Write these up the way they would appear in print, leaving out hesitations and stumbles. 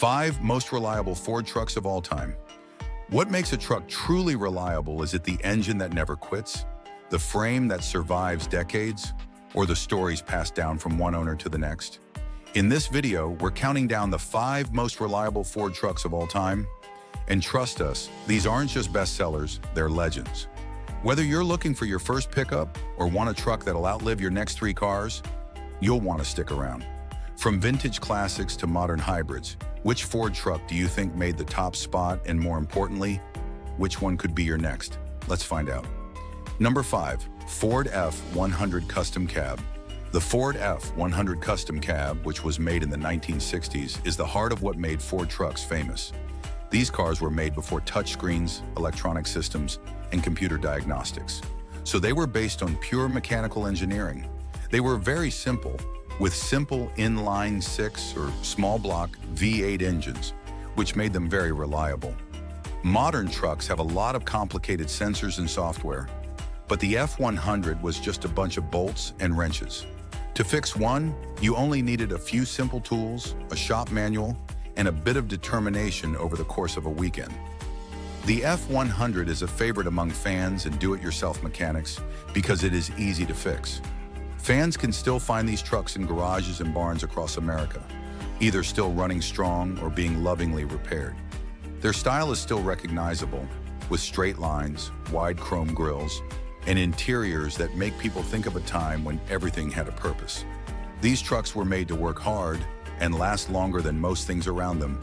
5 most reliable Ford trucks of all time. What makes a truck truly reliable? Is it the engine that never quits, the frame that survives decades, or the stories passed down from one owner to the next? In this video, we're counting down the 5 most reliable Ford trucks of all time. And trust us, these aren't just bestsellers, they're legends. Whether you're looking for your first pickup or want a truck that'll outlive your next 3 cars, you'll want to stick around. From vintage classics to modern hybrids, which Ford truck do you think made the top spot? And more importantly, which one could be your next? Let's find out. Number 5, Ford F-100 Custom Cab. The Ford F-100 Custom Cab, which was made in the 1960s, is the heart of what made Ford trucks famous. These cars were made before touchscreens, electronic systems, and computer diagnostics. So they were based on pure mechanical engineering. They were very simple, with simple inline 6 or small block V8 engines, which made them very reliable. Modern trucks have a lot of complicated sensors and software, but the F-100 was just a bunch of bolts and wrenches. To fix one, you only needed a few simple tools, a shop manual, and a bit of determination over the course of a weekend. The F-100 is a favorite among fans and do-it-yourself mechanics because it is easy to fix. Fans can still find these trucks in garages and barns across America, either still running strong or being lovingly repaired. Their style is still recognizable, with straight lines, wide chrome grills, and interiors that make people think of a time when everything had a purpose. These trucks were made to work hard and last longer than most things around them,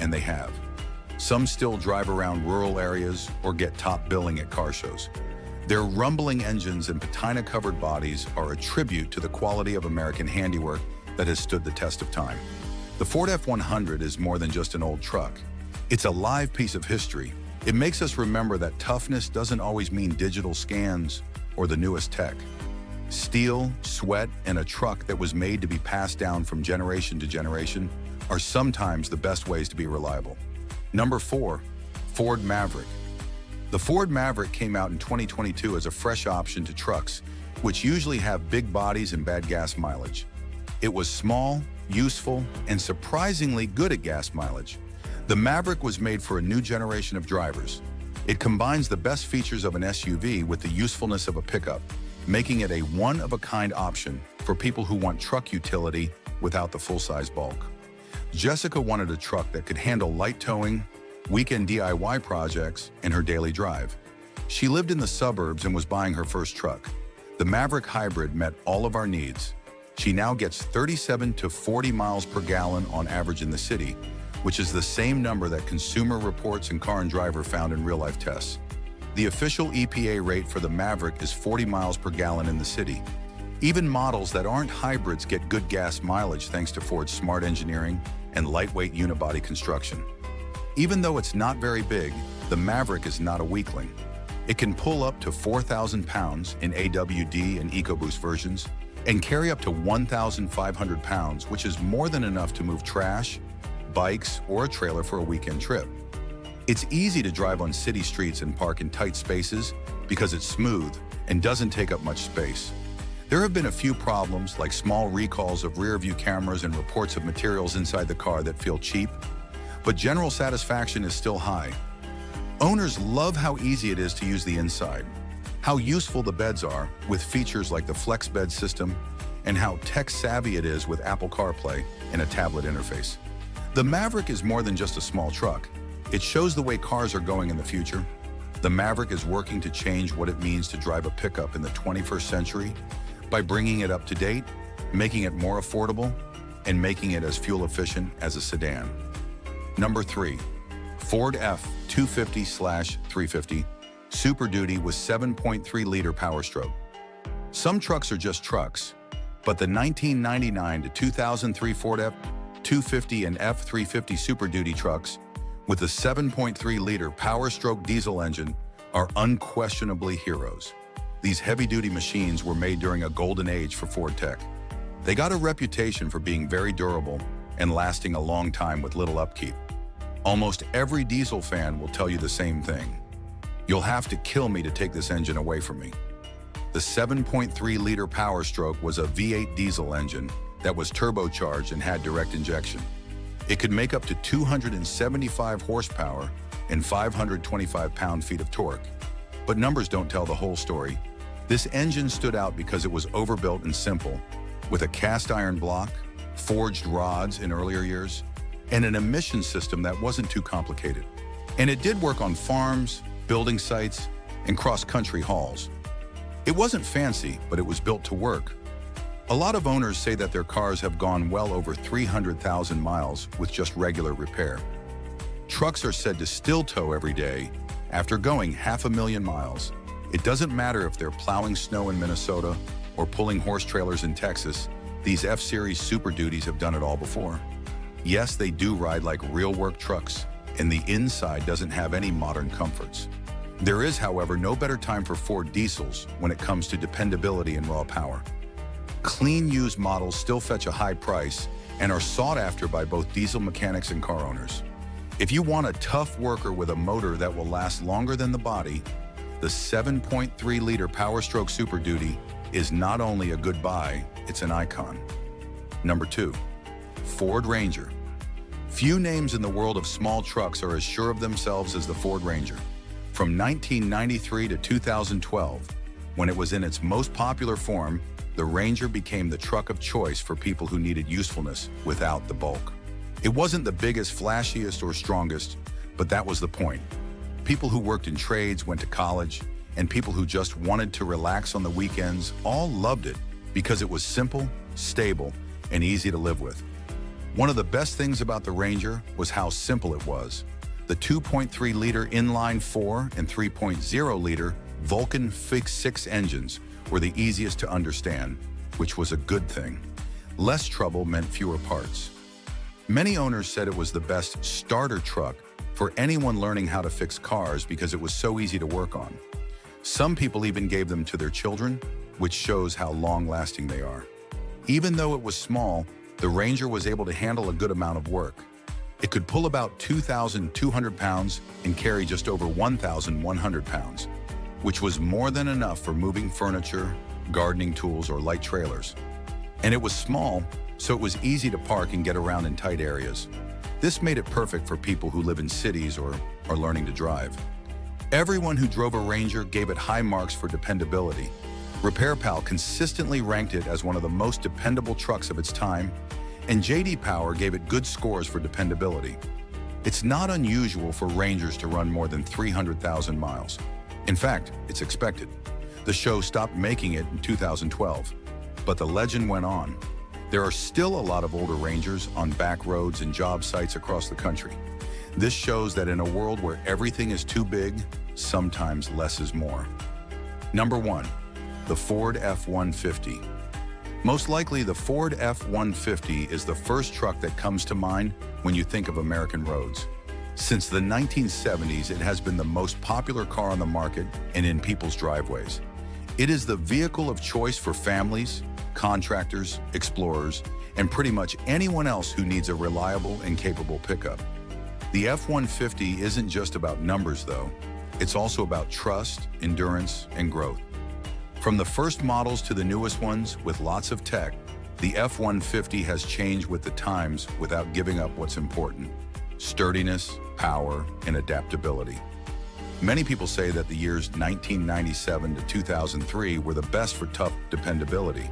and they have. Some still drive around rural areas or get top billing at car shows. Their rumbling engines and patina-covered bodies are a tribute to the quality of American handiwork that has stood the test of time. The Ford F-100 is more than just an old truck. It's a live piece of history. It makes us remember that toughness doesn't always mean digital scans or the newest tech. Steel, sweat, and a truck that was made to be passed down from generation to generation are sometimes the best ways to be reliable. Number 4, Ford Maverick. The Ford Maverick came out in 2022 as a fresh option to trucks, which usually have big bodies and bad gas mileage. It was small, useful, and surprisingly good at gas mileage. The Maverick was made for a new generation of drivers. It combines the best features of an SUV with the usefulness of a pickup, making it a one-of-a-kind option for people who want truck utility without the full-size bulk. Jessica wanted a truck that could handle light towing, weekend DIY projects, and her daily drive. She lived in the suburbs and was buying her first truck. The Maverick Hybrid met all of our needs. She now gets 37 to 40 miles per gallon on average in the city, which is the same number that Consumer Reports and Car and Driver found in real-life tests. The official EPA rate for the Maverick is 40 miles per gallon in the city. Even models that aren't hybrids get good gas mileage thanks to Ford's smart engineering and lightweight unibody construction. Even though it's not very big, the Maverick is not a weakling. It can pull up to 4,000 pounds in AWD and EcoBoost versions and carry up to 1,500 pounds, which is more than enough to move trash, bikes, or a trailer for a weekend trip. It's easy to drive on city streets and park in tight spaces because it's smooth and doesn't take up much space. There have been a few problems, like small recalls of rear-view cameras and reports of materials inside the car that feel cheap, but general satisfaction is still high. Owners love how easy it is to use the inside, how useful the beds are with features like the flex bed system, and how tech-savvy it is with Apple CarPlay and a tablet interface. The Maverick is more than just a small truck. It shows the way cars are going in the future. The Maverick is working to change what it means to drive a pickup in the 21st century by bringing it up to date, making it more affordable, and making it as fuel efficient as a sedan. Number 3, Ford F-250/350 Super Duty with 7.3-liter Power Stroke. Some trucks are just trucks, but the 1999 to 2003 Ford F-250 and F-350 Super Duty trucks with the 7.3-liter Power Stroke diesel engine are unquestionably heroes. These heavy-duty machines were made during a golden age for Ford tech. They got a reputation for being very durable and lasting a long time with little upkeep. Almost every diesel fan will tell you the same thing. You'll have to kill me to take this engine away from me. The 7.3-liter Power Stroke was a V8 diesel engine that was turbocharged and had direct injection. It could make up to 275 horsepower and 525 pound-feet of torque. But numbers don't tell the whole story. This engine stood out because it was overbuilt and simple, with a cast iron block, forged rods in earlier years, and an emission system that wasn't too complicated. And it did work on farms, building sites, and cross-country hauls. It wasn't fancy, but it was built to work. A lot of owners say that their cars have gone well over 300,000 miles with just regular repair. Trucks are said to still tow every day after going 500,000 miles. It doesn't matter if they're plowing snow in Minnesota or pulling horse trailers in Texas, these F-Series Super Duties have done it all before. Yes, they do ride like real work trucks, and the inside doesn't have any modern comforts. There is, however, no better time for Ford diesels when it comes to dependability and raw power. Clean used models still fetch a high price and are sought after by both diesel mechanics and car owners. If you want a tough worker with a motor that will last longer than the body, the 7.3-liter Power Stroke Super Duty is not only a good buy, it's an icon. Number 2, Ford Ranger. Few names in the world of small trucks are as sure of themselves as the Ford Ranger. From 1993 to 2012, when it was in its most popular form, the Ranger became the truck of choice for people who needed usefulness without the bulk. It wasn't the biggest, flashiest, or strongest, but that was the point. People who worked in trades, went to college, and people who just wanted to relax on the weekends all loved it because it was simple, stable, and easy to live with. One of the best things about the Ranger was how simple it was. The 2.3-liter inline-4 and 3.0-liter Vulcan Fix-6 engines were the easiest to understand, which was a good thing. Less trouble meant fewer parts. Many owners said it was the best starter truck for anyone learning how to fix cars because it was so easy to work on. Some people even gave them to their children, which shows how long-lasting they are. Even though it was small, the Ranger was able to handle a good amount of work. It could pull about 2,200 pounds and carry just over 1,100 pounds, which was more than enough for moving furniture, gardening tools, or light trailers. And it was small, so it was easy to park and get around in tight areas. This made it perfect for people who live in cities or are learning to drive. Everyone who drove a Ranger gave it high marks for dependability. RepairPal consistently ranked it as one of the most dependable trucks of its time, and J.D. Power gave it good scores for dependability. It's not unusual for Rangers to run more than 300,000 miles. In fact, it's expected. The show stopped making it in 2012, but the legend went on. There are still a lot of older Rangers on back roads and job sites across the country. This shows that in a world where everything is too big, sometimes less is more. Number 1, the Ford F-150. Most likely, the Ford F-150 is the first truck that comes to mind when you think of American roads. Since the 1970s, it has been the most popular car on the market and in people's driveways. It is the vehicle of choice for families, contractors, explorers, and pretty much anyone else who needs a reliable and capable pickup. The F-150 isn't just about numbers, though. It's also about trust, endurance, and growth. From the first models to the newest ones with lots of tech, the F-150 has changed with the times without giving up what's important: sturdiness, power, and adaptability. Many people say that the years 1997 to 2003 were the best for tough dependability.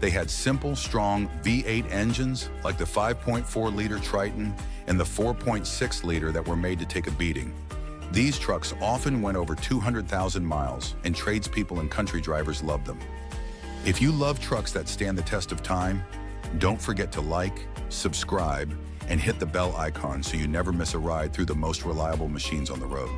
They had simple, strong V8 engines like the 5.4-liter Triton and the 4.6-liter that were made to take a beating. These trucks often went over 200,000 miles, and tradespeople and country drivers loved them. If you love trucks that stand the test of time, don't forget to like, subscribe, and hit the bell icon so you never miss a ride through the most reliable machines on the road.